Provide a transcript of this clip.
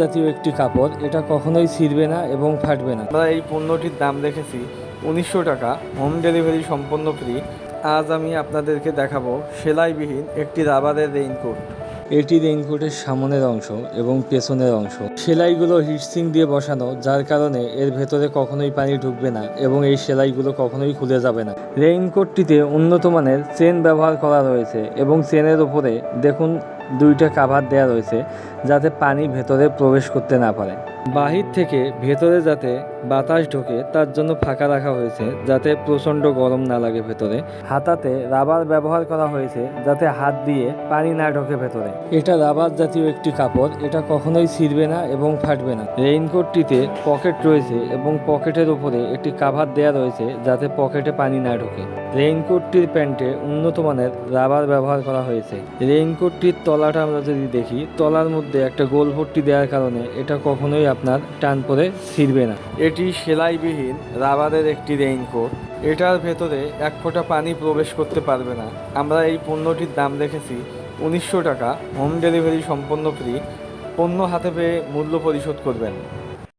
জাতীয় একটি কাপড়, এটা কখনোই ছিঁড়বে না এবং ফাটবে না। আমরা এই পণ্যটির দাম রেখেছি 1900 টাকা, হোম ডেলিভারি সম্পূর্ণ ফ্রি। আজ আমি আপনাদেরকে দেখাবো সেলাইবিহীন একটি রাবারের রেইনকোট। এটি রেইনকোটের সামনের অংশ এবং পেছনের অংশ। সেলাইগুলো হিটসিং দিয়ে বসানো, যার কারণে এর ভেতরে কখনোই পানি ঢুকবে না এবং এই সেলাইগুলো কখনোই খুলে যাবে না। রেইনকোটটিতে উন্নত মানের চেন ব্যবহার করা রয়েছে এবং চেনের ওপরে দেখুন দুইটা কাভার দেওয়া রয়েছে যাতে পানি ভেতরে প্রবেশ করতে না পারে। বাহির থেকে ভেতরে যাতে বাতাস ঢোকে তার জন্য ফাঁকা রাখা হয়েছে যাতে প্রচণ্ড গরম না লাগে ভেতরে। হাতাতে রাবার ব্যবহার করা হয়েছে যাতে হাত দিয়ে পানি না ঢোকে ভেতরে। এটা রাবার জাতীয় একটি কাপড়, এটা কখনোই ছিঁড়বে না এবং ফাটবে না। রেইনকোটটিতে পকেট রয়েছে এবং পকেটের উপরে একটি কাভার দেওয়া রয়েছে যাতে পকেটে পানি না ঢোকে। রেইনকোটটির প্যান্টে উন্নত মানের রাবার ব্যবহার করা হয়েছে। রেইনকোটটির তলাটা আমরা যদি দেখি, তলার মধ্যে একটা গোল পট্টি দেওয়ার কারণে এটা কখনোই আপনার টান পরে ছিঁড়বে না। এটি সেলাইবিহীন রাবারের একটি রেইনকোট। এটার ভেতরে এক ফোঁটা পানি প্রবেশ করতে পারবে না। আমরা এই পণ্যটির দাম রেখেছি 1900 টাকা, হোম ডেলিভারি সম্পূর্ণ ফ্রি। পণ্য হাতে পেয়ে মূল্য পরিশোধ করবেন।